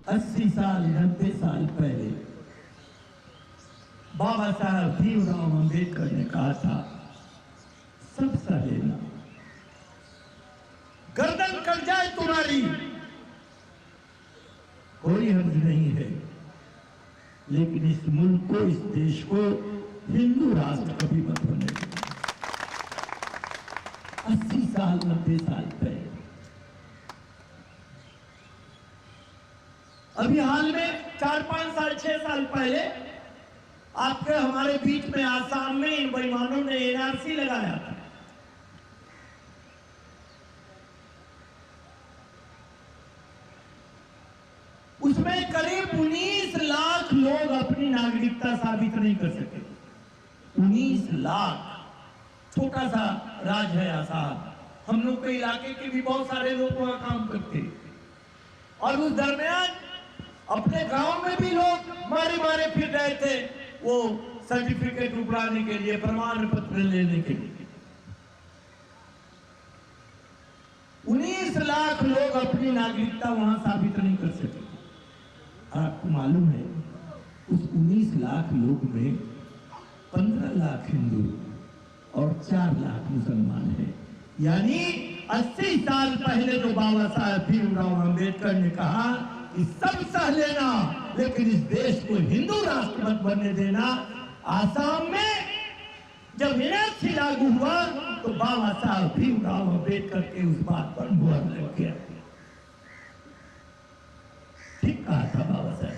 80 साल 90 साल पहले बाबा साहब भीमराव अम्बेडकर ने कहा था, सब सह लेना, गर्दन कट जाए तुम्हारी, कोई हर्ज नहीं है, लेकिन इस मुल्क को, इस देश को हिंदू राष्ट्र कभी मत बने। 80 साल 90 साल पहले। अभी हाल में 4-5 साल 6 साल पहले आपके हमारे बीच में आसाम में इन बेईमानों ने एनआरसी लगाया था। उसमें करीब 19 लाख लोग अपनी नागरिकता साबित नहीं कर सके। 19 लाख। छोटा सा राज है आसाम। हम लोग के इलाके के भी बहुत सारे लोग वहां काम करते, और उस दरमियान अपने गांव में भी लोग मारे मारे फिर रहे थे, वो सर्टिफिकेट उपलाने के लिए, प्रमाण पत्र लेने के लिए। 19 लाख लोग अपनी नागरिकता वहां साबित नहीं कर सके। आपको मालूम है, उस 19 लाख लोग में 15 लाख हिंदू और 4 लाख मुसलमान हैं। यानी 80 साल पहले जो बाबा साहब भीमराव अम्बेडकर ने कहा कि सब सह लेना, लेकिन इस देश को हिंदू राष्ट्र मत बनने देना। आसाम में जब एनआरसी लागू हुआ तो बाबा साहब भीमराव अम्बेडकर के उस बात पर मुहर लग गया। ठीक कहा था बाबा साहब,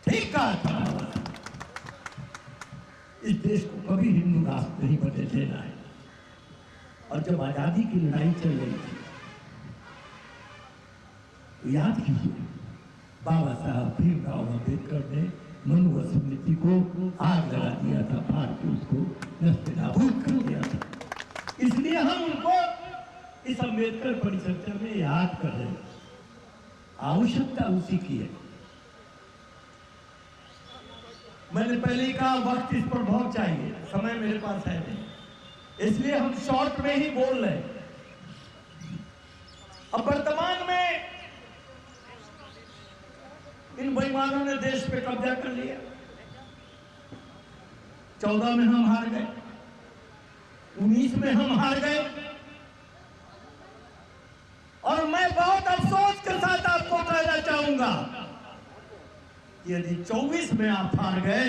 ठीक कहा था बाबा साहब। इस देश को कभी हिंदू राष्ट्र नहीं बनने देना है। और जब आजादी की लड़ाई चल रही थी, याद कीजिए, बाबा साहब भीमराव अम्बेडकर ने मनु स्मृति को आग लगा दिया था, फाड़ के उसको नस्तेनाबूद कर दिया था। इसलिए हम उनको इस अम्बेडकर परिचर्चा में याद कर रहे हैं। आवश्यकता उसी की है। मैंने पहले ही कहा, वक्त इस पर बहुत चाहिए, समय मेरे पास है नहीं, इसलिए हम शॉर्ट में ही बोल रहे हैं। अब वर्तमान में इन बेईमानों ने देश पे कब्जा कर लिया। 14 में हम हार गए, 19 में हम हार गए, और मैं बहुत अफसोस के साथ आपको कहना चाहूंगा, यदि 24 में आप हार गए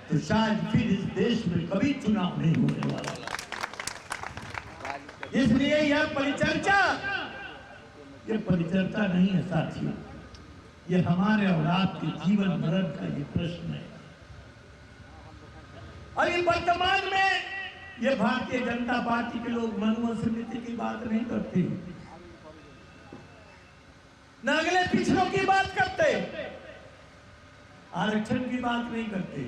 तो शायद फिर इस देश में कभी चुनाव नहीं होने वाला। इसलिए यह परिचर्चा नहीं है साथियों, ये हमारे और आपके जीवन मरण का ये प्रश्न है। और ये वर्तमान में ये भारतीय जनता पार्टी के लोग मनु स्मृति की बात नहीं करते, न अगले पिछड़ों की बात करते, आरक्षण की बात नहीं करते।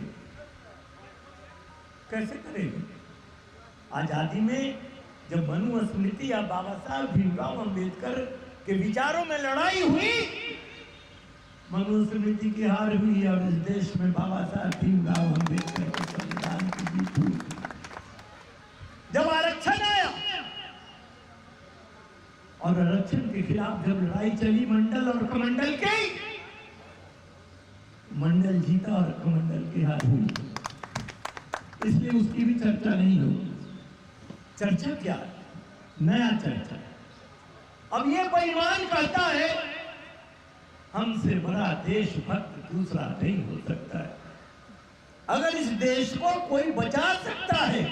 कैसे करेंगे? आजादी में जब मनु स्मृति या बाबा साहब भीमराव अम्बेडकर के विचारों में लड़ाई हुई, मनु स्मृति की हार हुई, और इस देश में बाबा साहब भीमराव अम्बेडकर के संविधान की जीत हुई। जब आरक्षण आया और आरक्षण के खिलाफ जब लड़ाई चली मंडल और कमंडल की, मंडल जीता और कमंडल की हार हुई। इसलिए उसकी भी चर्चा नहीं होगी। चर्चा क्या? नया चर्चा। अब ये बेईमान कहता है हमसे बड़ा देशभक्त दूसरा नहीं हो सकता है। अगर इस देश को कोई बचा सकता है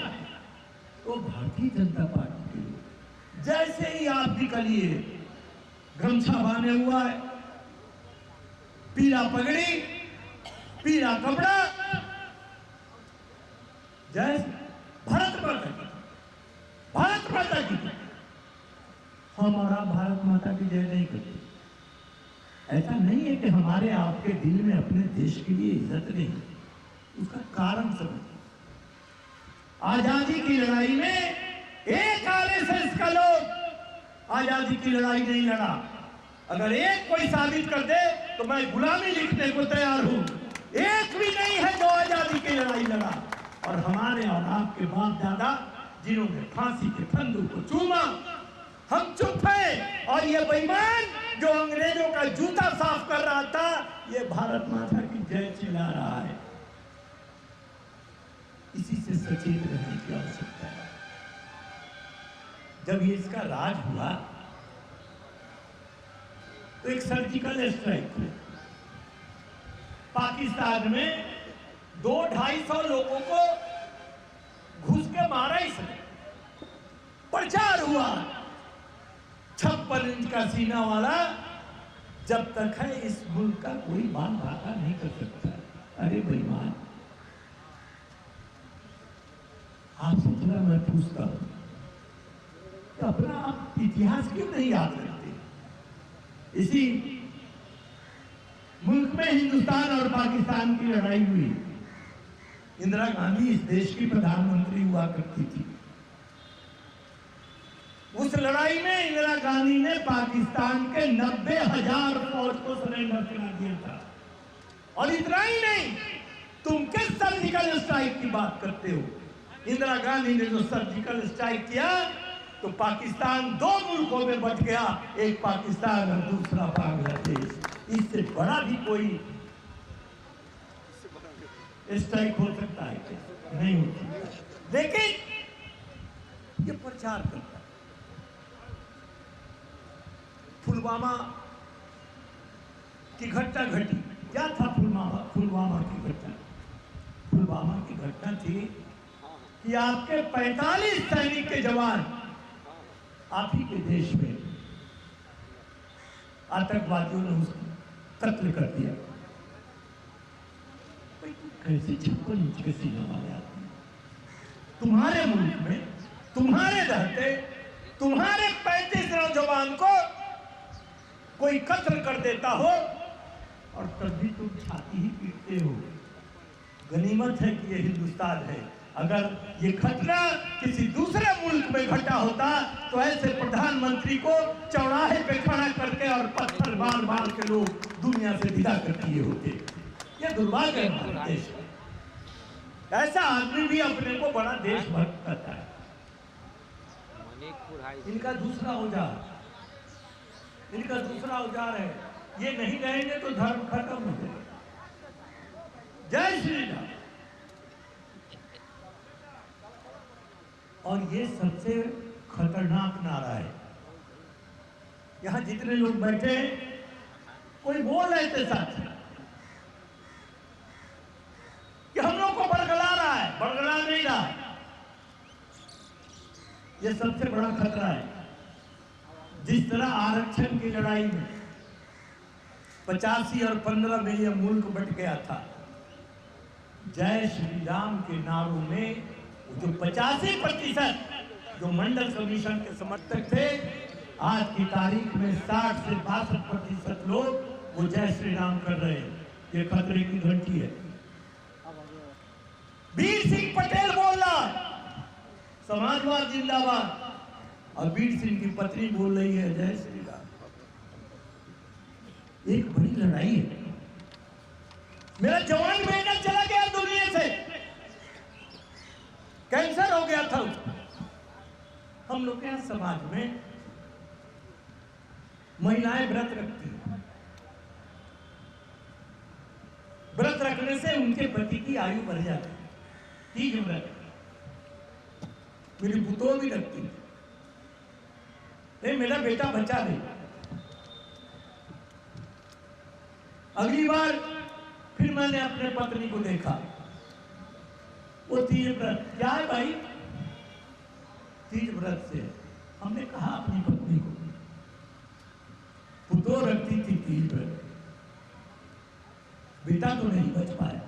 तो भारतीय जनता पार्टी के लोग, जैसे ही आप निकलिए, गमछा बांधे हुआ है, पीला पगड़ी, पीला कपड़ा, जय भारत माता की, भारत माता की। हमारा भारत माता की जय नहीं करते। ऐसा नहीं है कि हमारे आपके दिल में अपने देश के लिए इज्जत नहीं, उसका कारण समझिए। आजादी की लड़ाई में एक आरएसएस का लोग आजादी की लड़ाई नहीं लड़ा। अगर एक कोई साबित कर दे तो मैं गुलामी लिखने को तैयार हूं। एक भी नहीं है जो आजादी की लड़ाई लड़ा। और हमारे और आपके बाप दादा जिन्होंने फांसी के फंदों को चूमा, हम चुप हैं। और ये बेईमान जो अंग्रेजों का जूता साफ कर ये भारत माता की जय चिल्ला रहा है। इसी से सचेत रहने की आवश्यकता है। जब ये इसका राज हुआ तो एक सर्जिकल स्ट्राइक हुआ पाकिस्तान में, 200-250 लोगों को घुस के मारा इसने। प्रचार हुआ 56 इंच का सीना वाला जब तक है इस मुल्क का कोई बाल भागा नहीं कर सकता। अरे बेईमान, आपसे थोड़ा मैं पूछता हूं कि अपना आप इतिहास क्यों नहीं याद रखते? इसी मुल्क में हिंदुस्तान और पाकिस्तान की लड़ाई हुई। इंदिरा गांधी इस देश की प्रधानमंत्री हुआ करती थी। उस लड़ाई में इंदिरा गांधी ने पाकिस्तान के 90,000 फौज को सरेंडर करा दिया था। और इतना ही नहीं, तुम किस सर्जिकल स्ट्राइक की बात करते हो? इंदिरा गांधी ने जो सर्जिकल स्ट्राइक किया तो पाकिस्तान 2 मुल्कों में बंट गया, एक पाकिस्तान और दूसरा बांग्लादेश। इससे बड़ा भी कोई स्ट्राइक हो सकता है क्या? नहीं हो सकता। लेकिन ये प्रचार करता है। पुलवामा की घटना घटी। क्या था पुलवामा की घटना? पुलवामा की घटना थी कि आपके 45 सैनिक के जवान आप ही के देश में आतंकवादियों ने उसको कत्ल कर दिया। कैसे 56 इंच के सीना वाले आदमी तुम्हारे मुल्क में, तुम्हारे रहते, तुम्हारे 35 नौजवान को कोई कत्ल कर देता हो और तब भी तुम छाती ही पीटते हो। गनीमत है कि ये हिंदुस्तान है। अगर ये घटना किसी दूसरे मुल्क में घटा होता तो ऐसे प्रधानमंत्री को चौराहे पे खड़ा करके और पत्थर मार मार के लोग दुनिया से विदा कर दिए होते। ये दुर्भाग्य है हमारे देश का। ऐसा आदमी भी अपने को बड़ा देशभक्त करता है। इनका दूसरा औजार है, ये नहीं रहेंगे तो धर्म खत्म हो जाएगा। जय श्री राम। और ये सबसे खतरनाक नारा है। यहां जितने लोग बैठे, कोई बोल रहे थे साथ कि हम लोग को बरगला रहा है, बरगला नहीं रहा। ये सबसे बड़ा खतरा है। जिस तरह आरक्षण की लड़ाई में 85 और 15 में यह मुल्क बट गया था, जय श्री राम के नारों में जो 85% जो मंडल कमीशन के समर्थक थे, आज की तारीख में 60 से 62% लोग वो जय श्री राम कर रहे हैं। ये खतरे की घंटी है। वीर सिंह पटेल बोल रहा, समाजवाद जिंदाबाद, और वीर सिंह की पत्नी बोल रही है जय श्री राम। एक बड़ी लड़ाई है। मेरा जवान बेटा चला गया दुनिया से, कैंसर हो गया था उसको। हम लोग के समाज में महिलाएं व्रत रखती हैं। व्रत रखने से उनके पति की आयु बढ़ जाती है। तीज व्रत मेरी पुतों भी रखती है। नहीं, मेरा बेटा बचा नहीं। अगली बार फिर मैंने अपने पत्नी को देखा, वो तीज व्रत। क्या है भाई? तीज व्रत से। हमने कहा अपनी पत्नी को, पुतों रखती थी तीज व्रत, बेटा तो नहीं बच पाया।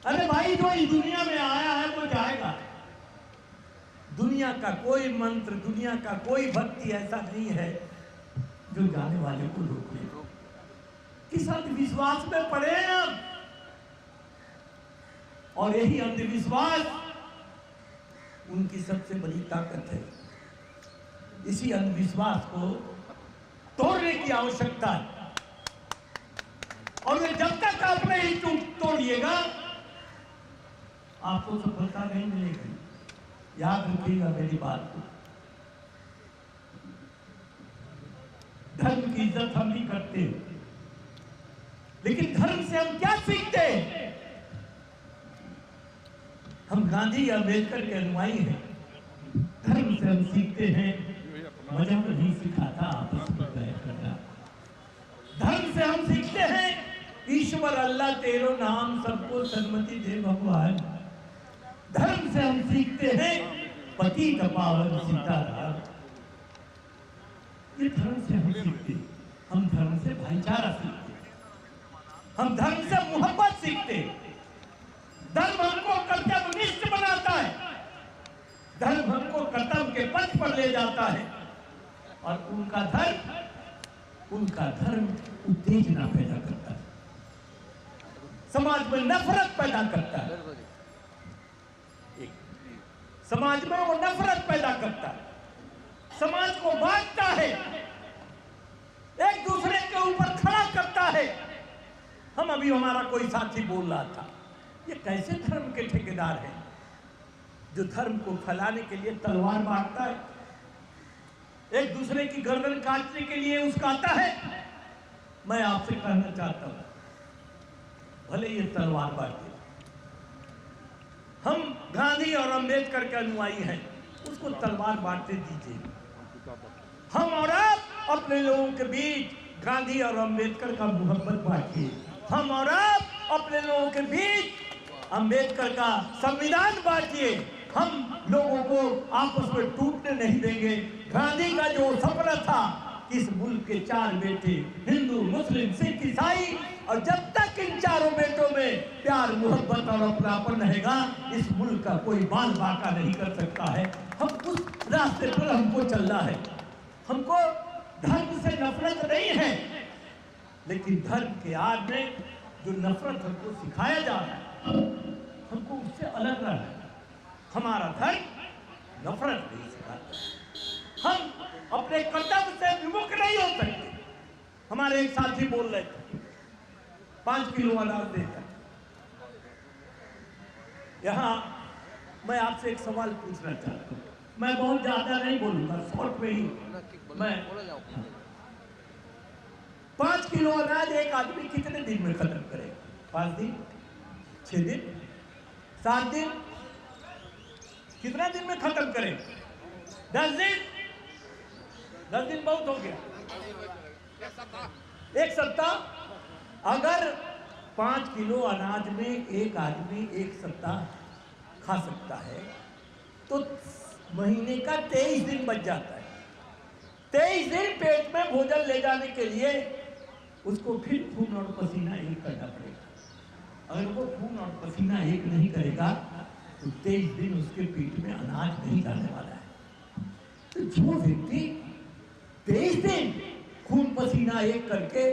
अरे भाई, जो इस दुनिया में आया है वो जाएगा। दुनिया का कोई मंत्र, दुनिया का कोई भक्ति ऐसा नहीं है जो जाने वाले को रोक ले। किस अंधविश्वास में पड़े हैं हम, और यही अंधविश्वास उनकी सबसे बड़ी ताकत है। इसी अंधविश्वास को तोड़ने की आवश्यकता है। और वे जब तक आप नहीं तोड़िएगा, आपको सफलता नहीं मिलेगी। याद रखिएगा मेरी बात को। धर्म की इज्जत हम नहीं करते, लेकिन धर्म से हम क्या सीखते हैं? हम गांधी या अम्बेडकर के अनुयायी हैं। धर्म से हम सीखते हैं मजहब नहीं सिखाता आपस में बैठ करना। धर्म से हम सीखते हैं ईश्वर अल्लाह तेरो नाम सबको सन्मति दे भगवान। धर्म से हम सीखते हैं पति पावन सीताराम। ये धर्म से हम सीखते हैं। हम धर्म से भाईचारा सीखते हैं। हम धर्म से मोहब्बत सीखते हैं। धर्म हमको कर्तव्यनिष्ठ बनाता है। धर्म हमको कर्तव्य के पथ पर ले जाता है। और उनका धर्म उत्तेजना पैदा करता है, समाज में नफरत पैदा करता है। समाज में वो नफरत पैदा करता है, समाज को बांटता है, एक दूसरे के ऊपर खड़ा करता है। हम अभी हमारा कोई साथी बोल रहा था, ये कैसे धर्म के ठेकेदार हैं जो धर्म को फैलाने के लिए तलवार बांटता है, एक दूसरे की गर्दन काटने के लिए उस्काता है। मैं आपसे कहना चाहता हूं, भले ये तलवार बांटे, हम गांधी और अंबेडकर के अनुयायी हैं, उसको तलवार बांटते दीजिए। हम और आप अपने लोगों के बीच गांधी और अंबेडकर का मोहब्बत बांटिए। हम और आप अपने लोगों के बीच अंबेडकर का संविधान बांटिए। हम लोगों को आपस में टूटने नहीं देंगे। गांधी का जो सपना था कि इस मुल्क के 4 बेटे, हिंदू, मुस्लिम, सिख, ईसाई, और जब तक इन चारों बेटों में प्यार, मोहब्बत और अपनापन रहेगा, इस मुल्क का कोई बाल बांका नहीं कर सकता है। हम उस रास्ते पर हमको चलना है। हमको धर्म से नफरत नहीं है, लेकिन धर्म के आड़ में जो नफरत हमको सिखाया जा रहा है, हमको उससे अलग रहना है। हमारा धर्म नफरत नहीं सिखाता। हम अपने कर्तव्य से विमुख नहीं हो सकते। हमारे एक साथी बोल रहे थे 5 किलो अनाज देता। यहाँ मैं आपसे एक सवाल पूछना चाहता हूँ। मैं बहुत ज्यादा नहीं बोलूंगा, शॉर्ट में ही मैं 5 किलो अनाज एक आदमी कितने दिन में खत्म करेगा? 5 दिन, 6 दिन, 7 दिन? कितना दिन में खत्म करेगा? 10 दिन? 10 दिन बहुत हो गया। एक सप्ताह। अगर 5 किलो अनाज में एक आदमी एक सप्ताह खा सकता है तो महीने का 23 दिन बच जाता है। 23 दिन पेट में भोजन ले जाने के लिए उसको फिर खून और पसीना एक करना पड़ेगा। अगर वो खून और पसीना एक नहीं करेगा तो 23 दिन उसके पेट में अनाज नहीं जाने वाला है। तो जो व्यक्ति 23 दिन खून पसीना एक करके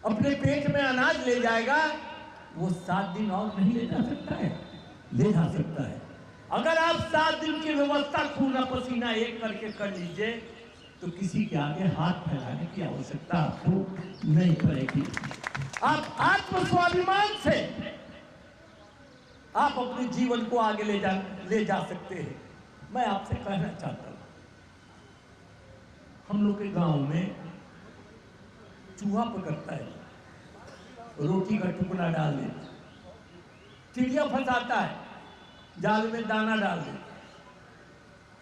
अपने पेट में अनाज ले जाएगा, वो 7 दिन और नहीं ले जा सकता है? ले जा सकता है। अगर आप 7 दिन की व्यवस्था खून पसीना एक करके कर लीजिए तो किसी के आगे हाथ फैलाने की आवश्यकता आपको नहीं पड़ेगी। आप आत्मस्वाभिमान से आप अपने जीवन को आगे ले जा सकते हैं। मैं आपसे कहना चाहता हूं, हम लोग के गांव में चूहा पकड़ता है, रोटी का टुकड़ा डाल देता, चिड़िया फंसाता है, जाल में दाना डाल देता,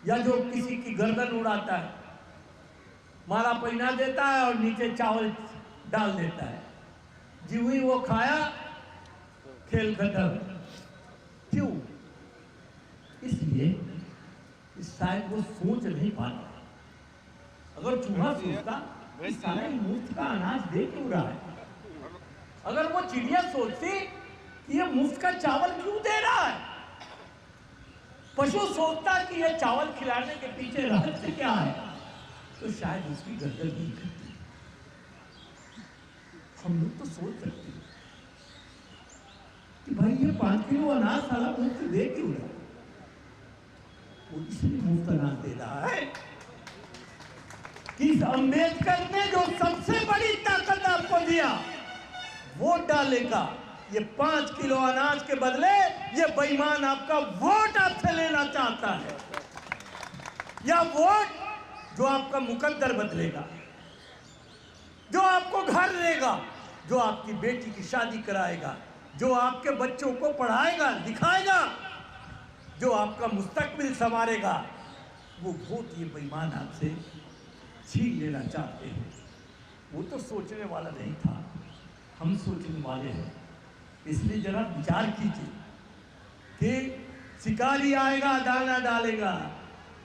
या जो किसी की गर्दन उड़ाता है, माला पहना देता है और नीचे चावल डाल देता है। जीव ही वो खाया, खेल खत्म। क्यों? इसलिए शायद वो सोच नहीं पाता। अगर चूहा सोचता सारा मुफ्त का अनाज दे क्यों रहा है, अगर वो चिड़िया सोचती कि ये मुफ्त का चावल क्यों दे रहा है, पशु सोचता कि ये चावल खिलाने के पीछे रहस्य क्या है, तो शायद उसकी गर्दन नहीं करती। हम लोग तो सोच सकते हैं कि भाई ये 5 किलो अनाज साला मुफ्त दे क्यों रहा है? वो इसलिए मुफ्त अनाज दे रहा है कि अंबेडकर ने जो सबसे बड़ी ताकत आपको दिया, वोट डालेगा। ये 5 किलो अनाज के बदले ये बेईमान आपका वोट आपसे लेना चाहता है, या वोट जो आपका मुकद्दर बदलेगा, जो आपको घर देगा, जो आपकी बेटी की शादी कराएगा, जो आपके बच्चों को पढ़ाएगा लिखाएगा, जो आपका मुस्तकबिल संवारेगा, वो वोट ये बेईमान आपसे छीन लेना चाहते हैं। वो तो सोचने वाला नहीं था, हम सोचने वाले हैं। इसलिए जरा विचार कीजिए कि शिकारी आएगा दाना डालेगा,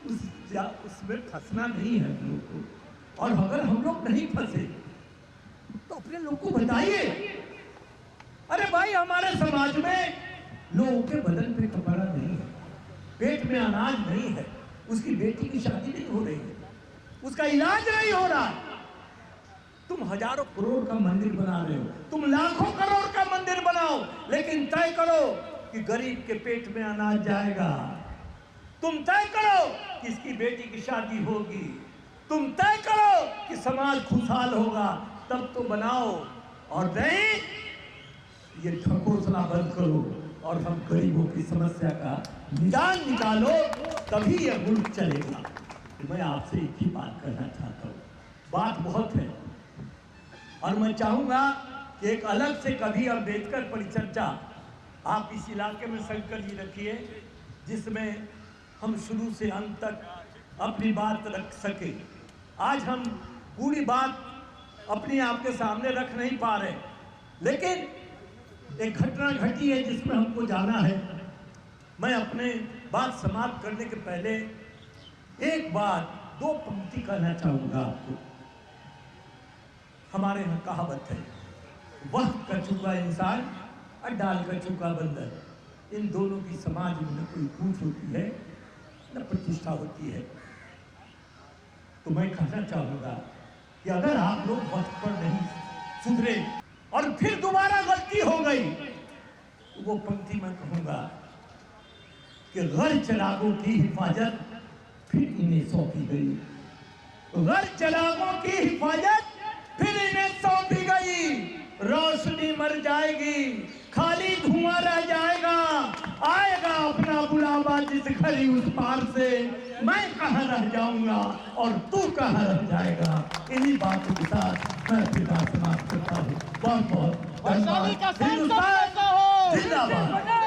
उसमें फंसना नहीं है हम लोग को। और अगर हम लोग नहीं फंसे तो अपने लोग को बताइए, अरे भाई हमारे समाज में लोगों के बदन पे कपड़ा नहीं है, पेट में अनाज नहीं है, उसकी बेटी की शादी नहीं हो रही है, उसका इलाज नहीं हो रहा। तुम हजारों करोड़ का मंदिर बना रहे हो, तुम लाखों करोड़ का मंदिर बनाओ, लेकिन तय करो कि गरीब के पेट में अनाज जाएगा। तुम तय करो कि इसकी बेटी की शादी होगी, तुम तय करो कि समाज खुशहाल होगा, तब तो बनाओ। और नहीं, ये ढकोसला बंद करो और हम गरीबों की समस्या का निदान निकालो, तभी यह मुल्क चलेगा। मैं आपसे एक ही बात कहना चाहता हूँ, बात बहुत है और मैं चाहूंगा कि एक अलग से कभी अम्बेडकर परिचर्चा आप इस इलाके में शंकर जी रखिए, जिसमें हम शुरू से अंत तक अपनी बात रख सके। आज हम पूरी बात अपनी आपके सामने रख नहीं पा रहे, लेकिन एक घटना घटी है जिसमें हमको जाना है। मैं अपने बात समाप्त करने के पहले एक बात, दो पंक्ति कहना चाहूंगा आपको। हमारे यहाँ कहावत है, वक्त का चुका इंसान और डाल का चुका बंदर। इन दोनों की समाज में न कोई पूछ होती है न प्रतिष्ठा होती है। तो मैं कहना चाहूंगा कि अगर आप लोग वक्त पर नहीं सुधरे और फिर दोबारा गलती हो गई, तो वो पंक्ति मैं कहूंगा कि घर चरागों की हिफाजत फिर इन्हें सौंपी गई। घर चरागों की हिफाजत फिर इन्हें सौंपी गई। रोशनी मर जाएगी, खाली धुआं रह जाएगा, आएगा अपना बुलावा जिस घड़ी उस पार से, मैं कहाँ रह जाऊंगा और तू कहाँ रह जाएगा। इन्हीं बातों के साथ मैं अपनी बात समाप्त करता हूँ। बहुत बहुत धन्यवाद। हिंदुस्तान जिंदाबाद।